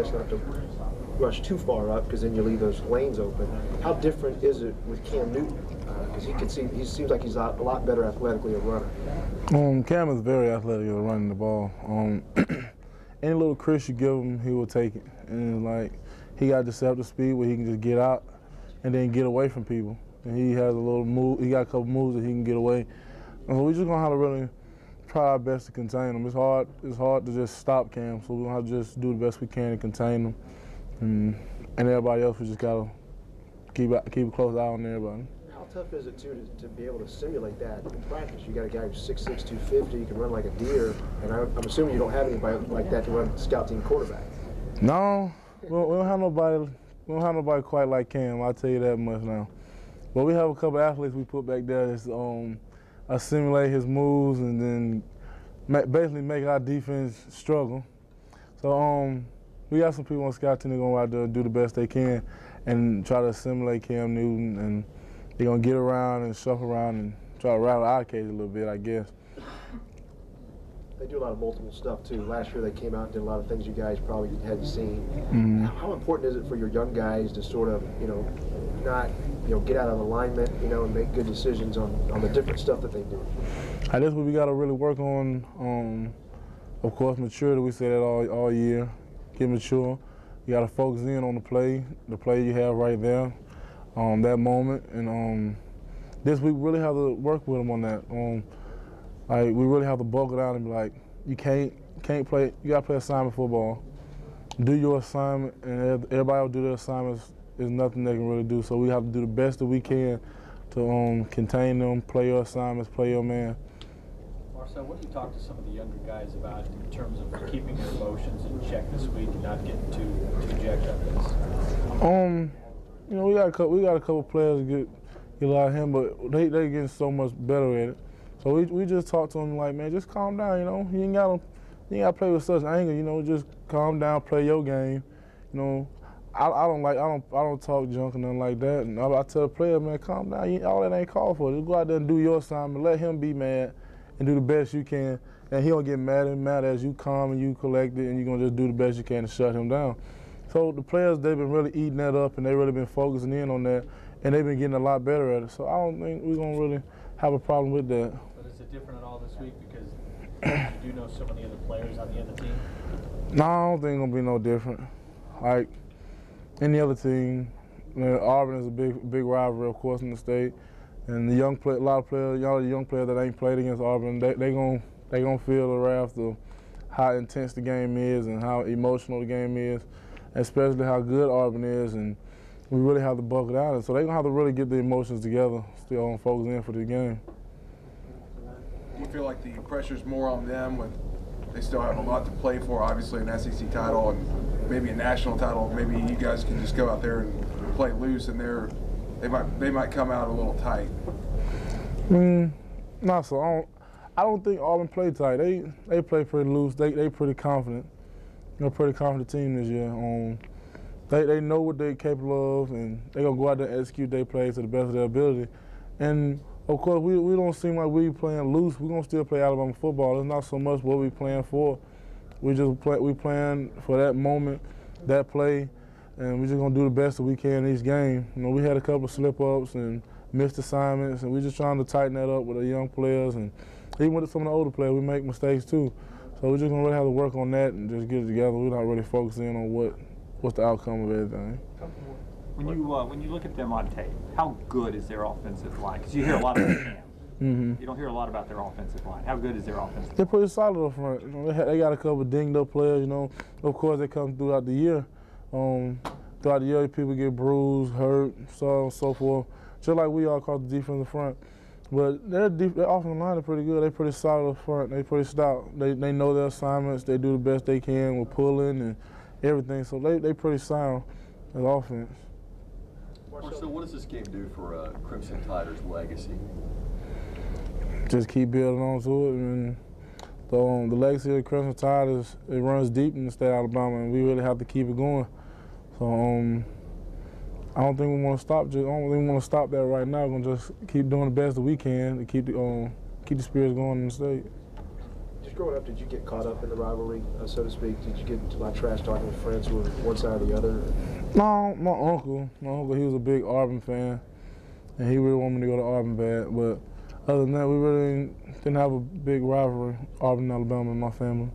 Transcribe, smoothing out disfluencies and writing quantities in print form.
It's not to rush too far up because then you leave those lanes open. How different is it with Cam Newton? Because he seems like he's a lot better athletically a runner. Cam is very athletic at running the ball. Any little crease you give him, he will take it. And like he got deceptive speed where he can just get out and then get away from people. And he has a little move. He got a couple moves that he can get away. And so we just gonna have to really try our best to contain him. It's hard to just stop Cam, so we're gonna have to just do the best we can to contain him. And everybody else, we just gotta keep a close eye on everybody. How tough is it to be able to simulate that in practice? You got a guy who's 6'6", 250, you can run like a deer, and I'm assuming you don't have anybody like that to run scout team quarterback. No, we don't have nobody. We don't have nobody quite like Cam. I'll tell you that much now. But we have a couple athletes we put back there that's assimilate his moves and then basically make our defense struggle. So we got some people on scout team that go out there and do the best they can and try to assimilate Cam Newton, and they're gonna get around and shuffle around and try to rattle our cage a little bit, I guess. They do a lot of multiple stuff too. Last year they came out and did a lot of things you guys probably hadn't seen. How important is it for your young guys to sort of, not, get out of alignment, and make good decisions on the different stuff that they do? I guess what we got to really work on, of course, maturity. We say that all year. Get mature. You got to focus in on the play you have right there, that moment, and this week really have to work with them on that. Like we really have to buckle down and be like, you can't play. You got to play assignment football. Do your assignment, and everybody will do their assignments. There's nothing they can really do. So we have to do the best that we can to contain them, play your assignments, play your man. Marcel, what do you talk to some of the younger guys about in terms of keeping their emotions in check this week and not getting too jacked up? We got a couple players get a lot of him, but they getting so much better at it. So we just talk to them like, man, just calm down. You ain't gotta play with such anger. Just calm down, play your game. I don't talk junk or nothing like that. And I tell the player, man, calm down. All that ain't called for. Just go out there and do your assignment. Let him be mad and do the best you can. And he don't get mad as you calm and you collected, and you're gonna just do the best you can to shut him down. So the players, they've been really eating that up, and they really been focusing in on that, and they've been getting a lot better at it. So I don't think we're gonna really have a problem with that. But is it different at all this week because you do know so many other players on the other team? No, I don't think it's gonna be no different. Like any other team, Auburn is a big rivalry, of course, in the state, and a lot of players, the young players that ain't played against Auburn, they gonna feel the wrath of how intense the game is and how emotional the game is, especially how good Auburn is, and we really have to buckle down. And so they're gonna have to really get the emotions together, still focus in for the game. Do you feel like the pressure's more on them when they still have a lot to play for, obviously an SEC title and maybe a national title? Maybe you guys can just go out there and play loose, and they might come out a little tight. Not so. I don't think Auburn play tight. They play pretty loose. They pretty confident. They're a pretty confident team this year. They know what they're capable of, and they're gonna go out there and execute their plays to the best of their ability. And of course, we don't seem like we playing loose. We're gonna still play Alabama football. It's not so much what we playing for. We playing for that moment, that play, and we're just gonna do the best that we can in each game. We had a couple of slip-ups and missed assignments, and we're just trying to tighten that up with the young players, and even with some of the older players, we make mistakes too. So we're just gonna really have to work on that and just get it together. We're not really focusing on what's the outcome of everything. When you look at them on tape, how good is their offensive line? Because you hear a lot about Cam. You don't hear a lot about their offensive line. How good is their offensive line? They're pretty solid up front. They got a couple of dinged up players. Of course they come throughout the year. Throughout the year, people get bruised, hurt, so on and so forth. Just like we are across the defensive front. But their offensive line is pretty good. They're pretty solid up front. They're pretty stout. They know their assignments. They do the best they can with pulling and everything. So they pretty sound as offense. So what does this game do for Crimson Tide's legacy? Just keep building on to it. And the legacy of the Crimson Tide it runs deep in the state of Alabama, and we really have to keep it going. So I don't think we want to stop. I don't think we want to stop that right now. We're gonna just keep doing the best that we can to keep the spirits going in the state. Just growing up, did you get caught up in the rivalry, so to speak? Did you get a lot of trash talking with friends who were one side or the other? No, my uncle, he was a big Auburn fan, and he really wanted me to go to Auburn bad. But other than that, we really didn't have a big rivalry, Auburn, Alabama, in my family.